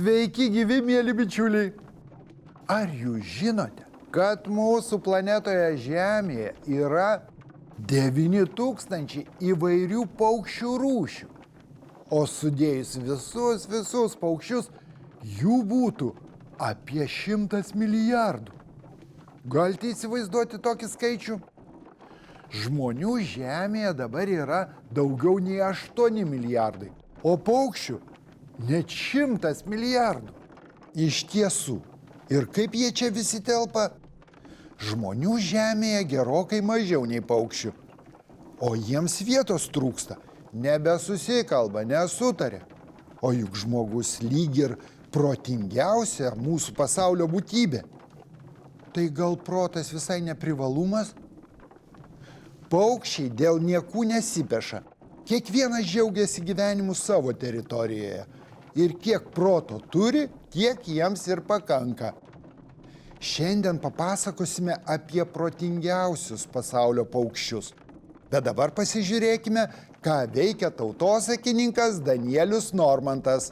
Sveiki, gyvi, mėly bičiuliai. Ar jūs žinote, kad mūsų planetoje Žemėje yra 9000 įvairių paukščių rūšių? O sudėjus visus paukščius, jų būtų apie 100 milijardų. Galite įsivaizduoti tokį skaičių? Žmonių Žemėje dabar yra daugiau nei 8 milijardai, o paukščių net 100 milijardų. Iš tiesų, ir kaip jie čia visi telpa? Žmonių Žemėje gerokai mažiau nei paukščių, o jiems vietos trūksta, nebesusikalba, nesutaria. O juk žmogus lyg ir protingiausia mūsų pasaulio būtybė. Tai gal protas visai neprivalumas? Paukščiai dėl niekų nesipeša. Kiekvienas džiaugiasi gyvenimu savo teritorijoje. Ir kiek proto turi, tiek jiems ir pakanka. Šiandien papasakosime apie protingiausius pasaulio paukščius. Bet dabar pasižiūrėkime, ką veikia tautosakininkas Danielius Normantas.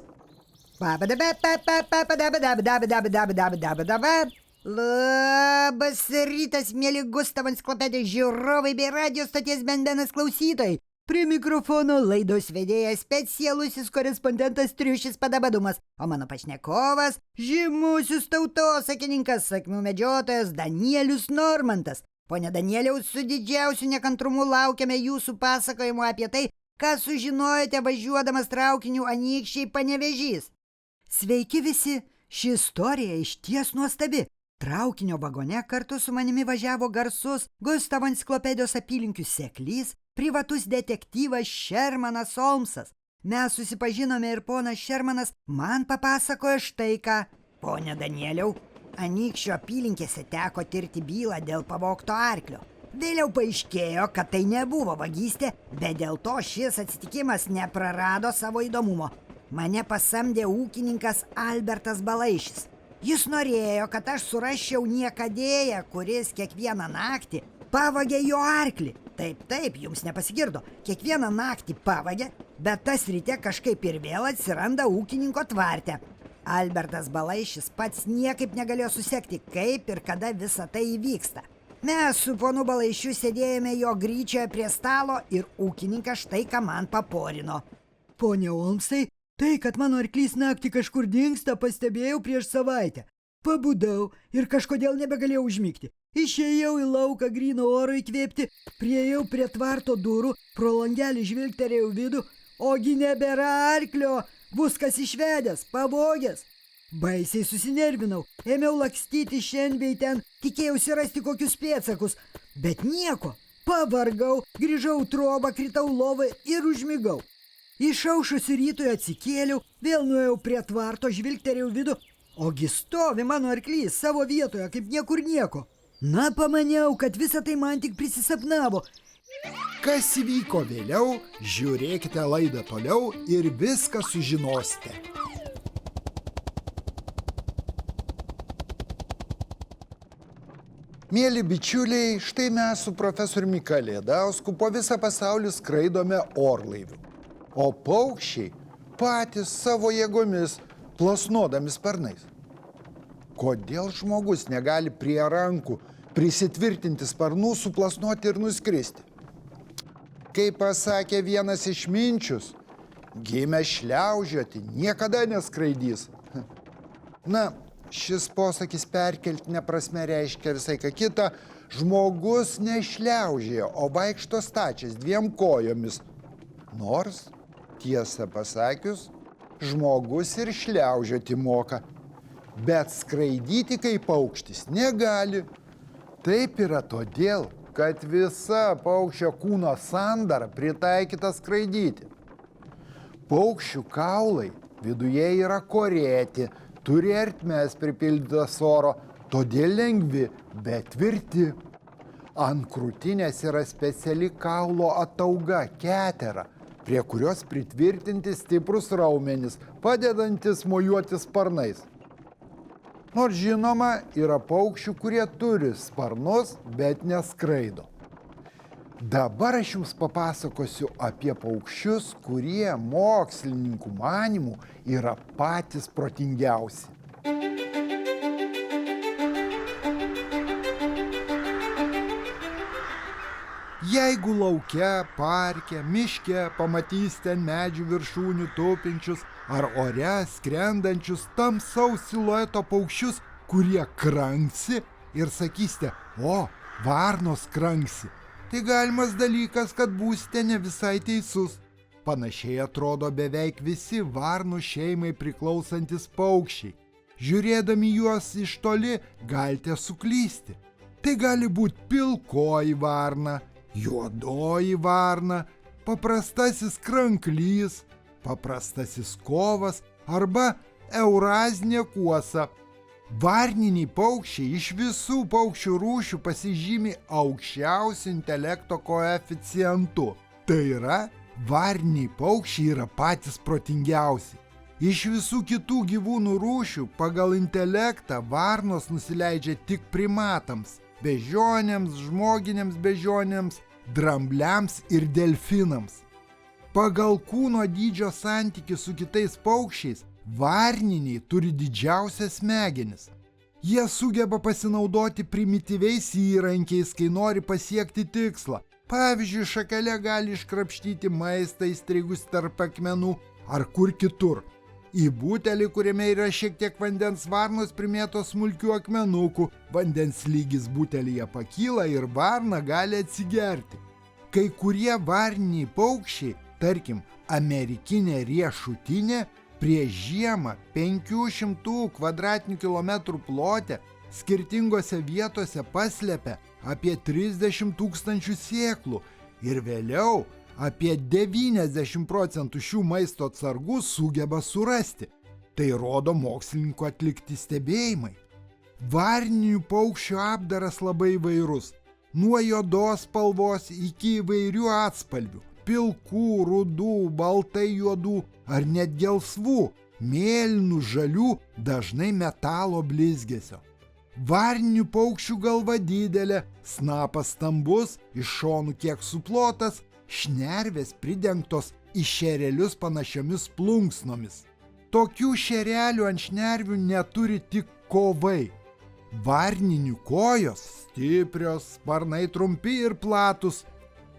Labas rytas, mėly Gustavo enciklopedijos žiūrovai bei radijo stoties Benbenas klausytojai. Prie mikrofono laidos vedėjas specialusis korespondentas Triušis Padabadumas, o mano pašnekovas žymusis tautosakininkas, sakmių medžiotojas Danielius Normantas. Pone Danieliau, su didžiausiu nekantrumu laukiame jūsų pasakojimo apie tai, ką sužinojote važiuodamas traukiniu Anykščiai Panevėžys. Sveiki visi, ši istorija išties nuostabi. Traukinio vagone kartu su manimi važiavo garsus Gustavo enciklopedijos apylinkių seklys, privatus detektyvas Šermanas Holmsas. Mes susipažinome ir ponas Šermanas man papasakojo štai ką. Pone Danieliau, Anykščių apylinkėse teko tirti bylą dėl pavogto arklio. Vėliau paaiškėjo, kad tai nebuvo vagystė, bet dėl to šis atsitikimas neprarado savo įdomumo. Mane pasamdė ūkininkas Albertas Balaišis. Jis norėjo, kad aš surasčiau niekadėją, kuris kiekvieną naktį pavagė jo arklį. Taip, jums nepasigirdo. Kiekvieną naktį pavagė, bet tas ryte kažkaip ir vėl atsiranda ūkininko tvarte. Albertas Balaišis pats niekaip negalėjo susekti, kaip ir kada visa tai įvyksta. Mes su ponu Balaišiu sėdėjome jo gryčioje prie stalo ir ūkininkas štai ką man paporino. Pone Holmsai, tai, kad mano arklys naktį kažkur dingsta, pastebėjau prieš savaitę. Pabudau ir kažkodėl nebegalėjau užmigti. Išėjau į lauką gryno oro įkvėpti, priėjau prie tvarto durų, pro langelį žvilgterėjau vidų, ogi nebėra arklio, bus kas išvedęs, pavogęs. Baisiai susinervinau, ėmiau lakstyti šen bei ten, tikėjausi rasti kokius pėdsakus, bet nieko. Pavargau, grįžau trobą, kritau lovą ir užmigau. Išaušusi rytui atsikėliau, vėl nuėjau prie tvarto, žvilgterėjau vidų, ogi stovi mano arklys savo vietoje, kaip niekur nieko. Na, pamaniau, kad visa tai man tik prisisapnavo. Kas įvyko vėliau, žiūrėkite laidą toliau ir viską sužinosite. Mėly bičiuliai, štai mes su profesoriumi Kalėdausku po visą pasaulį skraidome orlaiviu. O paukščiai patys savo jėgomis plasnodami sparnais. Kodėl žmogus negali prie rankų prisitvirtinti sparnų, suplasnoti ir nuskristi? Kaip pasakė vienas išminčius, gimę šliaužioti niekada neskraidys. Na, šis posakis perkeltine prasme reiškia visai ką kitą. Žmogus nešliaužia, o vaikšto stačias 2 kojomis. Nors, tiesą pasakius, žmogus ir šliaužioti moka, bet skraidyti kaip paukštis negali. Taip yra todėl, kad visa paukščio kūno sandara pritaikyta skraidyti. Paukščių kaulai viduje yra korėti, turi ertmes pripildytas oro, todėl lengvi, bet tvirti. Ant krūtinės yra speciali kaulo atauga ketera, prie kurios pritvirtinti stiprus raumenys, padedantis mojuoti sparnais. Nors žinoma, yra paukščių, kurie turi sparnus, bet neskraido. Dabar aš jums papasakosiu apie paukščius, kurie mokslininkų manymų yra patys protingiausi. Jeigu lauke, parke, miške pamatysite ant medžių viršūnių tupinčius ar ore skrendančius tamsaus silueto paukščius, kurie kranksi ir sakysite, o, varnos kranksi, tai galimas dalykas, kad būsite ne visai teisus. Panašiai atrodo beveik visi varnų šeimai priklausantis paukščiai. Žiūrėdami juos iš toli galite suklysti. Tai gali būti pilkoji varna, juodoji varna, paprastasis kranklys, paprastasis kovas arba eurazinė kuosa. Varniniai paukščiai iš visų paukščių rūšių pasižymi aukščiausiu intelekto koeficientu. Tai yra, varniniai paukščiai yra patys protingiausi. Iš visų kitų gyvūnų rūšių pagal intelektą varnos nusileidžia tik primatams, beždžionėms, žmoginiams beždžionėms, drambliams ir delfinams. Pagal kūno dydžio santykį su kitais paukščiais, varniniai turi didžiausias smegenis. Jie sugeba pasinaudoti primityviais įrankiais, kai nori pasiekti tikslą. Pavyzdžiui, šakele gali iškrapštyti maistą įstrigus tarp akmenų ar kur kitur. Į butelį, kuriame yra šiek tiek vandens, varnos primėto smulkių akmenukų, vandens lygis butelyje pakyla ir varna gali atsigerti. Kai kurie varniniai paukščiai, tarkim, amerikinė riešutinė, prieš žiemą 500 km2 plote skirtingose vietose paslepia apie 30 000 sėklų ir vėliau apie 90% šių maisto atsargų sugeba surasti. Tai rodo mokslininkų atlikti stebėjimai. Varninių paukščių apdaras labai įvairus. Nuo juodos spalvos iki įvairių atspalvių. Pilkų, rudų, baltai juodų ar net gelsvų, mėlynų, žalių, dažnai metalo blizgesio. Varninių paukščių galva didelė, snapas stambus, iš šonų kiek suplotas, šnervės pridengtos į šerelius panašiomis plunksnomis. Tokių šerelių ant šnervių neturi tik kovai. Varninių kojos stiprios, sparnai trumpi ir platus,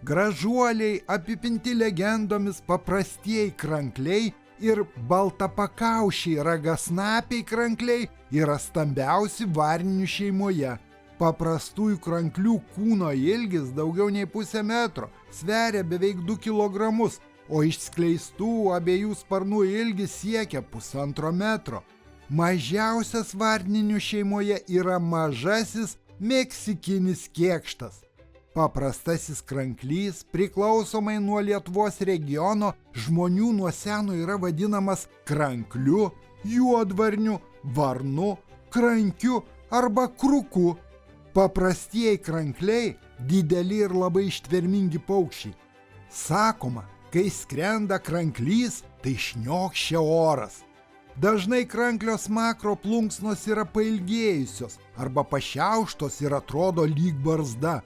gražuoliai apipinti legendomis paprastieji krankliai ir baltapakaušiai ragasnapiai krankliai yra stambiausi varninių šeimoje. Paprastųjų kranklių kūno ilgis daugiau nei 0,5 metro, sveria beveik 2 kilogramus, o išskleistų abiejų sparnų ilgis siekia 1,5 metro. Mažiausias varninių šeimoje yra mažasis meksikinis kėkštas. Paprastasis kranklys, priklausomai nuo Lietuvos regiono, žmonių nuo seno yra vadinamas krankliu, juodvarniu, varnu, krankiu arba kruku. Paprastieji krankliai dideli ir labai ištvermingi paukščiai. Sakoma, kai skrenda kranklys, tai šniokščia oras. Dažnai kranklio smakro plunksnos yra pailgėjusios arba pašiauštos ir atrodo lyg barzda.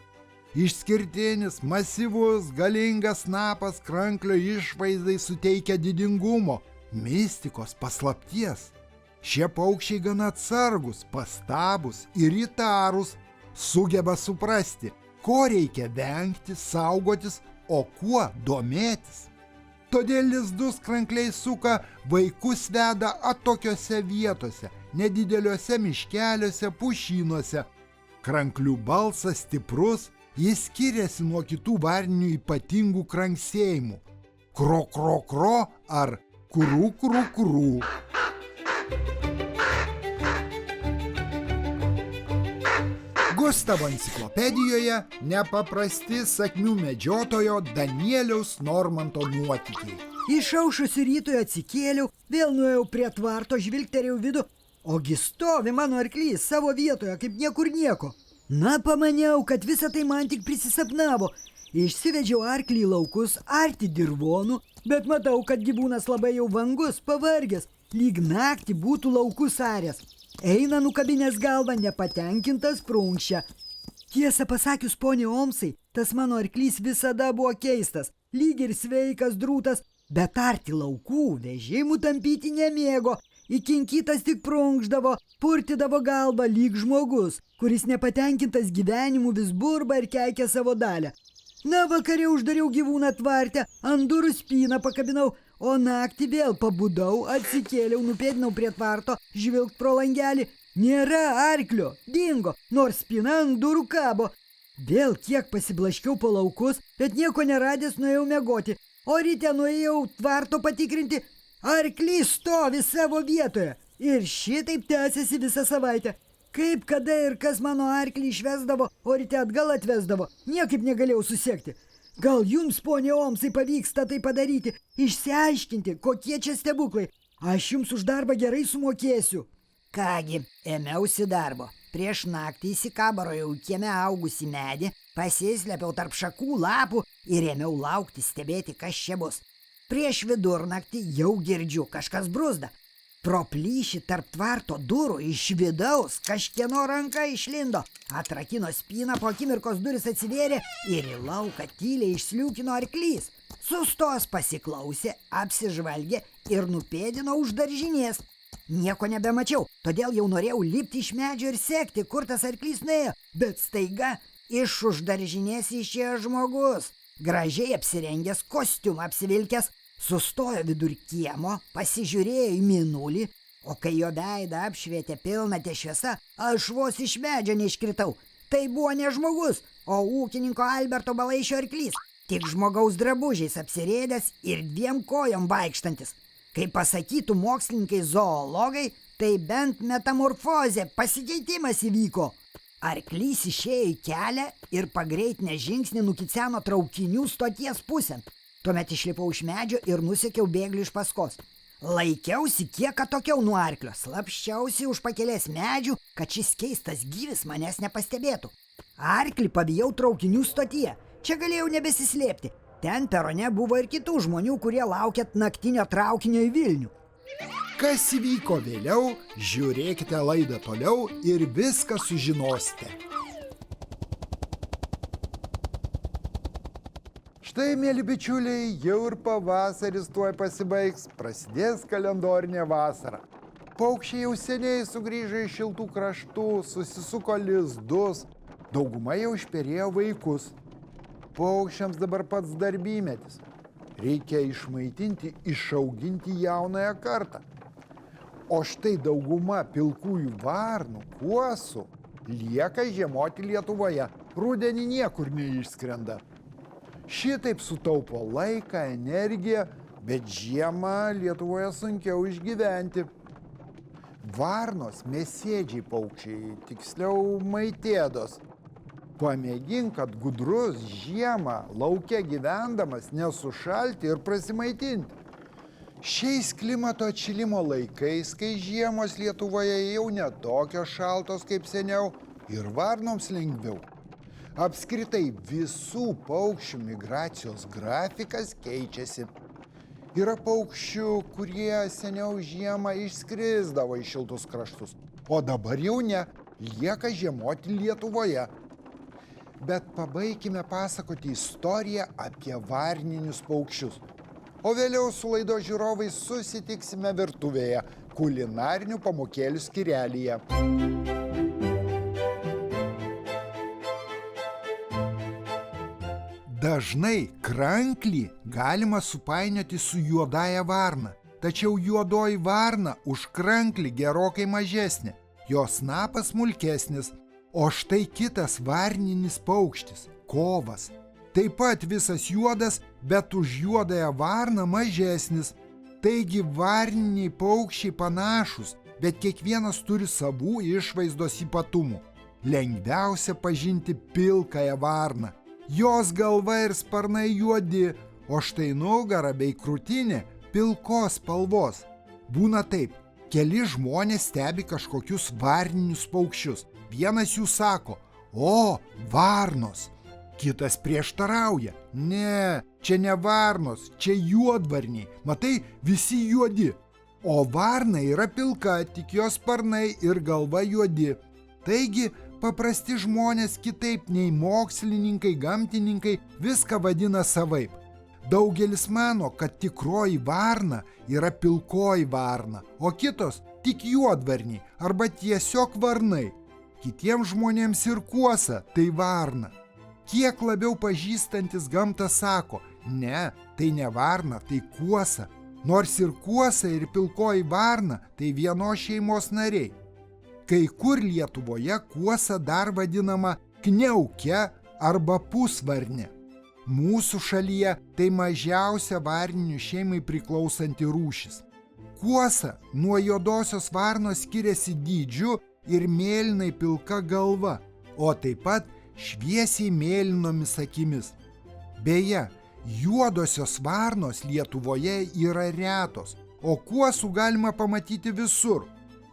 Išskirtinis, masyvus, galingas snapas kranklio išvaizdai suteikia didingumo, mistikos, paslapties. Šie paukščiai gana atsargus, pastabus ir įtarus, sugeba suprasti, ko reikia vengti, saugotis, o kuo domėtis. Todėl lizdus krankliai suka, vaikus veda atokiose vietose, nedideliuose miškeliuose, pušynuose. Kranklių balsas stiprus, jis skiriasi nuo kitų varninių ypatingų kranksėjimų. Kro-kro-kro ar Krū, krū, krū. Gustavo enciklopedijoje nepaprasti sakmių medžiotojo Danieliaus Normanto nuotykiai. Išaušusi rytui atsikėliau, vėl nuėjau prie tvarto, žvilgterėjau vidų, ogi stovi mano arklys savo vietoje, kaip niekur nieko. Na, pamaniau, kad visa tai man tik prisisapnavo. Išsivedžiau arklį į laukus, arti dirvonų, bet matau, kad gyvūnas labai jau vangus, pavargęs, lyg naktį būtų laukus aręs. Eina nukabinęs galvą, nepatenkintas prunkščia. Tiesą pasakius, ponė Omsai, tas mano arklys visada buvo keistas, lyg ir sveikas drūtas, bet arti laukų vežimų tampyti nemėgo. Įkinkytas tik prunkšdavo, purtydavo galvą lyg žmogus, kuris nepatenkintas gyvenimu vis burba ir keikia savo dalę. Na, vakare uždariau gyvūną tvarte, ant durų spyną pakabinau, o naktį vėl pabudau, atsikėliau, nupėdinau prie tvarto, žvilgt pro langelį. Nėra arklio, dingo, nors spyna ant durų kabo. Vėl kiek pasiblaškiau po laukus, bet nieko neradęs nuėjau miegoti, o ryte nuėjau tvarto patikrinti. Arklys stovi savo vietoje ir šitaip tęsiasi visą savaitę. Kaip, kada ir kas mano arklį išvesdavo, o ryte atgal atvesdavo, niekaip negalėjau susekti. Gal jums, ponė Omsai, pavyksta tai padaryti, išsiaiškinti, kokie čia stebuklai. Aš jums už darbą gerai sumokėsiu. Kągi, ėmiausi darbo. Prieš naktį įsikabarojau kieme augusį medį, pasislėpiau tarp šakų lapų ir ėmiau laukti, stebėti, kas čia bus. Prieš vidurnaktį jau girdžiu, kažkas bruzda. Pro plyšį tarp tvarto durų iš vidaus kažkieno ranka išlindo, atrakino spyną, po akimirkos duris atsivėrė ir į lauką tyliai išsliūkino arklys. Sustos pasiklausė, apsižvalgė ir nupėdino už daržinės. Nieko nebemačiau, todėl jau norėjau lipti iš medžio ir sekti, kur tas arklys nuėjo, bet staiga iš už daržinės išėjo žmogus, gražiai apsirengęs, kostiumą apsivilkęs. Sustojo vidur kiemo, pasižiūrėjo į mėnulį, o kai jo veidą apšvietė pilnatė šviesa, aš vos iš medžio neiškritau. Tai buvo ne žmogus, o ūkininko Alberto Balaišio arklys, tik žmogaus drabužiais apsirėdęs ir 2 kojom vaikštantis. Kaip pasakytų mokslininkai zoologai, tai bent metamorfozė, pasikeitimas įvyko. Arklys išėjo į kelią ir pagreitinę žingsnį nukiceno traukinių stoties pusėn. Tuomet išlipau iš medžio ir nusekiau bėglių iš paskos. Laikiausi kiek atokiau nuo arklio, slapščiausi už pakelės medžių, kad šis keistas gyvis manęs nepastebėtų. Arklį pavijau traukinių stotyje. Čia galėjau nebesislėpti. Ten perone buvo ir kitų žmonių, kurie laukė naktinio traukinio į Vilnių. Kas įvyko vėliau, žiūrėkite laidą toliau ir viską sužinosite. Štai, mėly bičiuliai, jau ir pavasaris tuoj pasibaigs, prasidės kalendorinė vasara. Paukščiai jau seniai sugrįžo iš šiltų kraštų, susisuko lizdus, dauguma jau išperėjo vaikus. Paukščiams dabar pats darbymetis. Reikia išmaitinti, išauginti jaunąją kartą. O štai dauguma pilkųjų varnų, kuosų, lieka žiemoti Lietuvoje, rudenį niekur neišskrenda. Šitaip sutaupo laiką, energiją, bet žiemą Lietuvoje sunkiau išgyventi. Varnos mėsėdžiai paukščiai, tiksliau maitėdos. Pamėgink, kad gudrus žiemą lauke gyvendamas nesušalti ir prasimaitinti. Šiais klimato atšilimo laikais, kai žiemos Lietuvoje jau ne tokios šaltos kaip seniau, ir varnoms lengviau. Apskritai visų paukščių migracijos grafikas keičiasi. Yra paukščių, kurie seniau žiemą išskrisdavo į šiltus kraštus, o dabar jau ne, lieka žiemoti Lietuvoje. Bet pabaikime pasakoti istoriją apie varninius paukščius. O vėliau su laidos žiūrovais susitiksime virtuvėje, kulinarinių pamokėlių skyrelyje. Dažnai kranklį galima supainioti su juodąja varna, tačiau juodoji varna už kranklį gerokai mažesnė, jos snapas smulkesnis, o štai kitas varninis paukštis – kovas. Taip pat visas juodas, bet už juodąją varną mažesnis. Taigi varniniai paukščiai panašus, bet kiekvienas turi savų išvaizdos ypatumų. Lengviausia pažinti pilkąją varną. Jos galva ir sparnai juodi, o štai nugara bei krūtinė pilkos spalvos. Būna taip, keli žmonės stebi kažkokius varninius paukščius. Vienas jų sako, o, varnos. Kitas prieštarauja, ne, čia ne varnos, čia juodvarniai, matai, visi juodi. O varna yra pilka, tik jos sparnai ir galva juodi. Taigi, paprasti žmonės kitaip nei mokslininkai, gamtininkai viską vadina savaip. Daugelis mano, kad tikroji varna yra pilkoji varna, o kitos tik juodvarniai arba tiesiog varnai. Kitiems žmonėms ir kuosa tai varna. Kiek labiau pažįstantis gamtą sako, ne, tai ne varna, tai kuosa. Nors ir kuosa ir pilkoji varna tai vienos šeimos nariai. Kai kur Lietuvoje kuosa dar vadinama kniauke arba pusvarne. Mūsų šalyje tai mažiausia varninių šeimai priklausanti rūšis. Kuosa nuo juodosios varnos skiriasi dydžiu ir mėlynai pilka galva, o taip pat šviesiai mėlynomis akimis. Beje, juodosios varnos Lietuvoje yra retos, o kuosų galima pamatyti visur.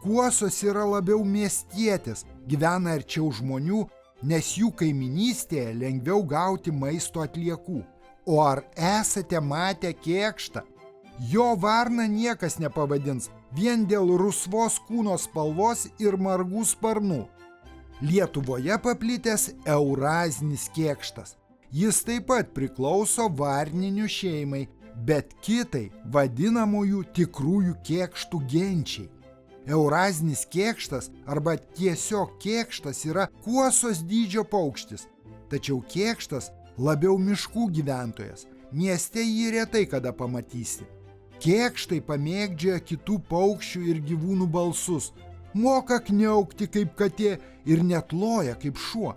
Kuosos yra labiau miestietės, gyvena arčiau žmonių, nes jų kaiminystėje lengviau gauti maisto atliekų. O ar esate matę kėkštą? Jo varna niekas nepavadins, vien dėl rusvos kūno spalvos ir margų sparnų. Lietuvoje paplitęs eurazinis kėkštas. Jis taip pat priklauso varninių šeimai, bet kitai vadinamųjų tikrųjų kėkštų genčiai. Eurazinis kėkštas arba tiesiog kėkštas yra kuosos dydžio paukštis, tačiau kėkštas labiau miškų gyventojas, mieste jį retai kada pamatysi. Kėkštai pamėgdžioja kitų paukščių ir gyvūnų balsus, moka kniaukti kaip katė ir net loja kaip šuo.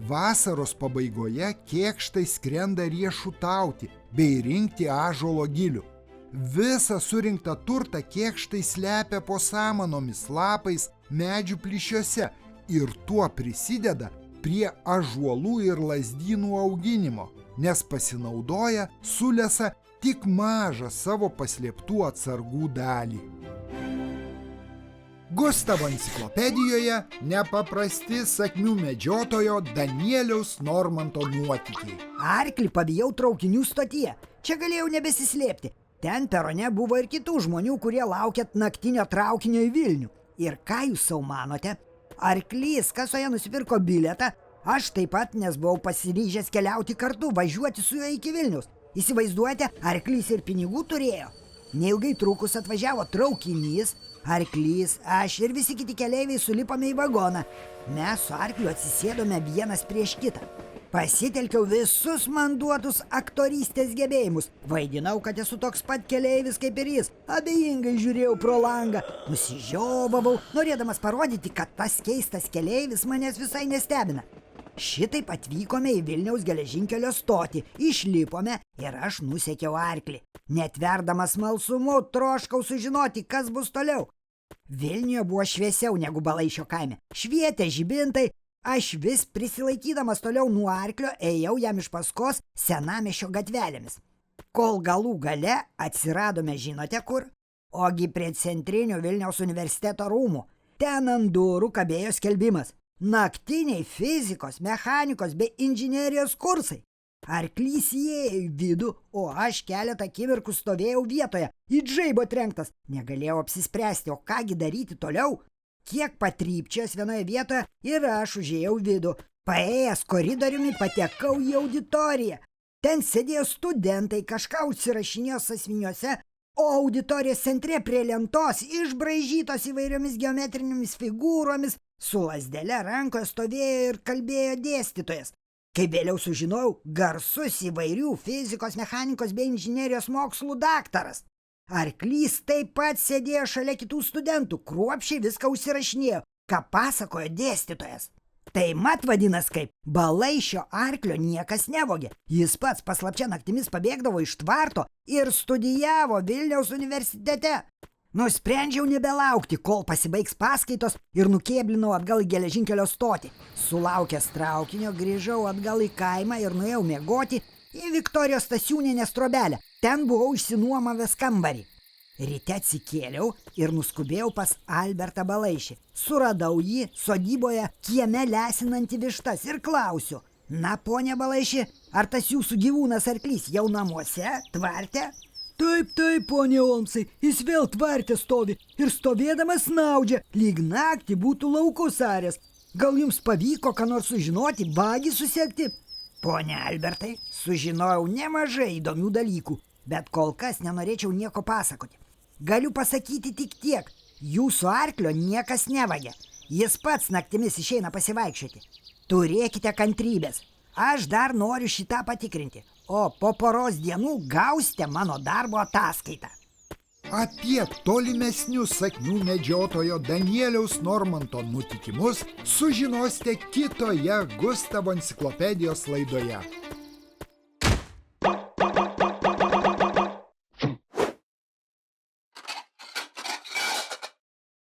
Vasaros pabaigoje kėkštai skrenda riešutauti bei rinkti ąžuolo gilių. Visą surinktą turtą kėkštai slepia po samanomis, lapais, medžių plyšiuose ir tuo prisideda prie ąžuolų ir lazdynų auginimo, nes pasinaudoja sulesa tik mažą savo paslėptų atsargų dalį. Gustavo enciklopedijoje nepaprasti sakmių medžiotojo Danieliaus Normanto nuotykiai. Arklį pavijau traukinių stotyje. Čia galėjau nebesislėpti. Ten perone buvo ir kitų žmonių, kurie laukėt naktinio traukinio į Vilnių. Ir ką jūs sau manote? Arklys kasoje nusipirko bilietą, aš taip pat, nes buvau pasiryžęs keliauti kartu, važiuoti su juo iki Vilniaus. Įsivaizduojate, arklys ir pinigų turėjo. Neilgai trukus atvažiavo traukinys, arklys, aš ir visi kiti keleiviai sulipome į vagoną. Mes su arkliu atsisėdome vienas prieš kitą. Pasitelkiau visus man duotus aktorystės gebėjimus. Vaidinau, kad esu toks pat keleivis kaip ir jis. Abejingai žiūrėjau pro langą, nusižiovavau, norėdamas parodyti, kad tas keistas keleivis manęs visai nestebina. Šitaip atvykome į Vilniaus geležinkelio stotį, išlipome ir aš nusekiau arklį. Netverdamas smalsumu, troškau sužinoti, kas bus toliau. Vilniuje buvo šviesiau negu Balaišio kaime. Švietė žibintai. Aš vis prisilaikydamas toliau nuo arklio ėjau jam iš paskos senamiesčio gatvelėmis. Kol galų gale atsiradome žinote kur? Ogi prie centrinio Vilniaus universiteto rūmų. Ten ant durų kabėjo skelbimas. Naktiniai fizikos, mechanikos bei inžinerijos kursai. Arklys įėjo į vidų, o aš keletą akimirkų stovėjau vietoje, į žaibo trenktas. Negalėjau apsispręsti, o kągi daryti toliau. Kiek patrypčias vienoje vietoje ir aš užėjau vidų. Paėjęs koridoriumi patekau į auditoriją. Ten sėdėjo studentai, kažką užsirašinėjo sąsiuviniuose, o auditorijos centre prie lentos, išbraižytos įvairiomis geometrinėmis figūromis, su lazdele rankoje stovėjo ir kalbėjo dėstytojas. Kaip vėliau sužinojau, garsus įvairių fizikos, mechanikos bei inžinerijos mokslų daktaras. Arklys taip pat sėdėjo šalia kitų studentų, kruopščiai viską užsirašinėjo, ką pasakojo dėstytojas. Tai mat vadinas kaip, Balaišio arklio niekas nevogė. Jis pats paslapčia naktimis pabėgdavo iš tvarto ir studijavo Vilniaus universitete. Nusprendžiau nebelaukti, kol pasibaigs paskaitos ir nukėblinau atgal į geležinkelio stotį. Sulaukęs traukinio grįžau atgal į kaimą ir nuėjau miegoti į Viktorijos Stasiūnienės trobelę. Ten buvau išsinuomavęs kambarį. Ryte atsikėliau ir nuskubėjau pas Albertą Balaišį. Suradau jį sodyboje kieme lesinantį vištas ir klausiu: na, ponia Balaiši, ar tas jūsų gyvūnas arklys jau namuose, tvarte? Taip, ponia Olmsai, jis vėl tvarte stovi ir stovėdamas snaudžia, lyg naktį būtų laukus aręs. Gal jums pavyko ką nors sužinoti, bagį susekti? Ponia Albertai, sužinojau nemažai įdomių dalykų, bet kol kas nenorėčiau nieko pasakoti. Galiu pasakyti tik tiek, jūsų arklio niekas nevagia. Jis pats naktimis išeina pasivaikščioti. Turėkite kantrybės. Aš dar noriu šitą patikrinti, o po poros dienų gausite mano darbo ataskaitą. Apie tolimesnius sakmių medžiotojo Danieliaus Normanto nutikimus sužinosite kitoje Gustavo enciklopedijos laidoje.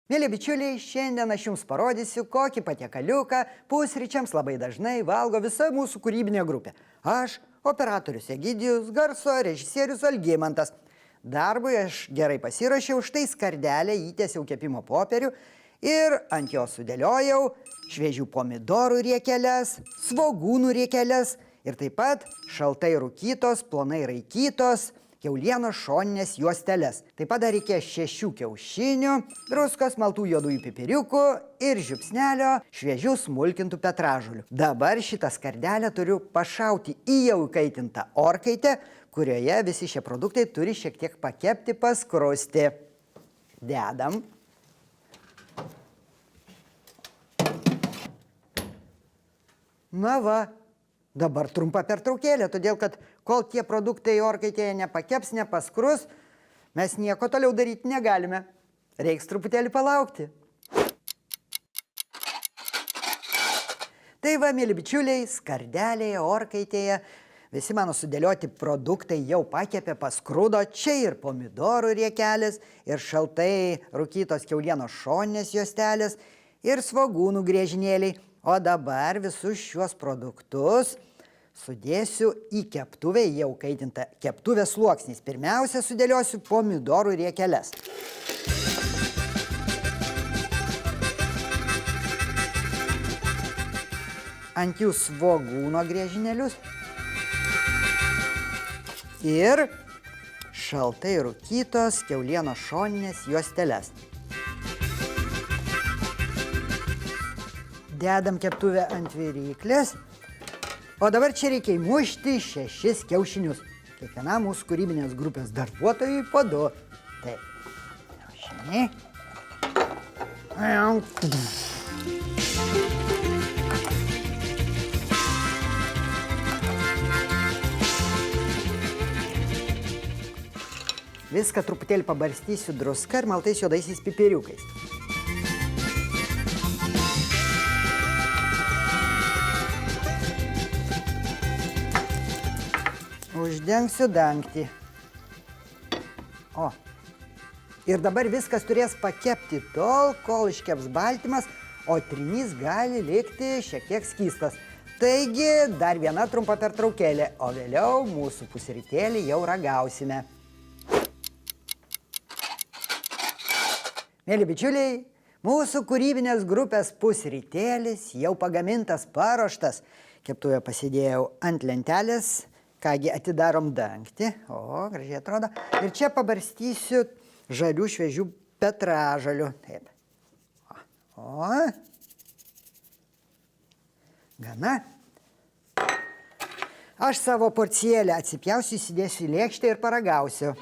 Mėly bičiuliai, šiandien aš jums parodysiu, kokį patiekaliuką pusryčiams labai dažnai valgo visa mūsų kūrybinė grupė. Aš, operatorius Egidijus, garso režisierius Algimantas. Darbui aš gerai pasirašiau, štai skardelę įtiesiau kepimo popierių ir ant jo sudėliojau šviežių pomidorų riekeles, svogūnų riekeles ir taip pat šaltai rūkytos, plonai raikytos kiaulienos šoninės juosteles. Taip pat dar reikės 6 kiaušinių, druskos, maltų juodųjų pipiriukų ir žiupsnelio šviežių smulkintų petražolių. Dabar šitą skardelę turiu pašauti į jau įkaitintą orkaitę, kurioje visi šie produktai turi šiek tiek pakepti, paskrusti. Dedam. Na va. Dabar trumpa pertraukėlė, todėl kad kol tie produktai orkaitėje nepakeps, nepaskrus, mes nieko toliau daryti negalime. Reiks truputėlį palaukti. Tai va, mėly bičiuliai, skardelėje, orkaitėje, visi mano sudėlioti produktai jau pakepė, paskrudo. Čia ir pomidorų riekelės, ir šaltai rūkytos kiaulienos šoninės juostelės, ir svogūnų griežinėliai. O dabar visus šiuos produktus sudėsiu į keptuvę, jau kaitintą keptuvės sluoksniais. Pirmiausia, sudėliosiu pomidorų riekeles. Ant jų svogūno griežinėlius ir šaltai rūkytos kiaulienos šoninės juosteles. Dedam keptuvę ant viryklės, o dabar čia reikia įmušti 6 kiaušinius. Kiekvienam mūsų kūrybinės grupės darbuotojui po 2. Taip, kiaušiniai. Viską truputėlį pabarstysiu druska ir maltais juodaisiais pipiriukais. Uždengsiu dangtį. O. Ir dabar viskas turės pakepti tol, kol iškeps baltymas, o trinys gali likti šiek tiek skystas. Taigi, dar viena trumpa pertraukėlė, o vėliau mūsų pusrytėlį jau ragausime. Mėly bičiuliai, mūsų kūrybinės grupės pusrytėlis jau pagamintas, paruoštas. Keptuvę pasidėjau ant lentelės. Kągi, atidarom dangtį. O, gražiai atrodo. Ir čia pabarstysiu žalių šviežių petražolių. Taip. O. Gana. Aš savo porcijėlę atsipjausiu, įsidėsiu į lėkštę ir paragausiu.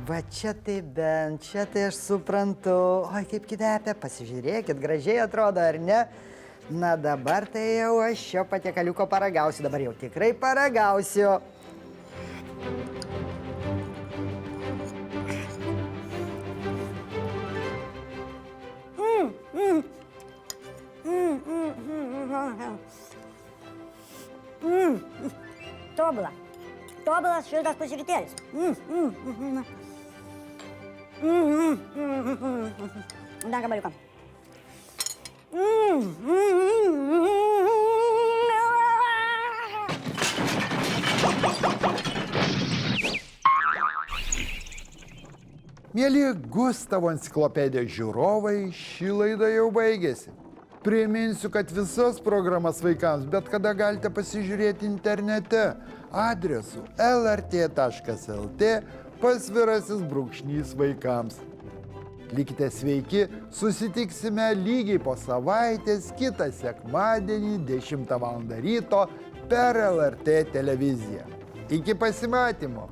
Va čia tai bent, čia tai aš suprantu. Oi, kaip kvepia, pasižiūrėkit, gražiai atrodo, ar ne? Na dabar tai jau aš šio patiekaliuko paragausiu, dabar jau tikrai paragausiu. Tobula. Tobulas šiltas pusrytėlis. Dar gabaliuką. Mėly Gustavo enciklopedijos žiūrovai, ši laida jau baigėsi. Priminsiu, kad visas programas vaikams bet kada galite pasižiūrėti internete adresu lrt.lt /vaikams. Likite sveiki, susitiksime lygiai po savaitės kitą sekmadienį 10 val. Ryto per LRT televiziją. Iki pasimatymo.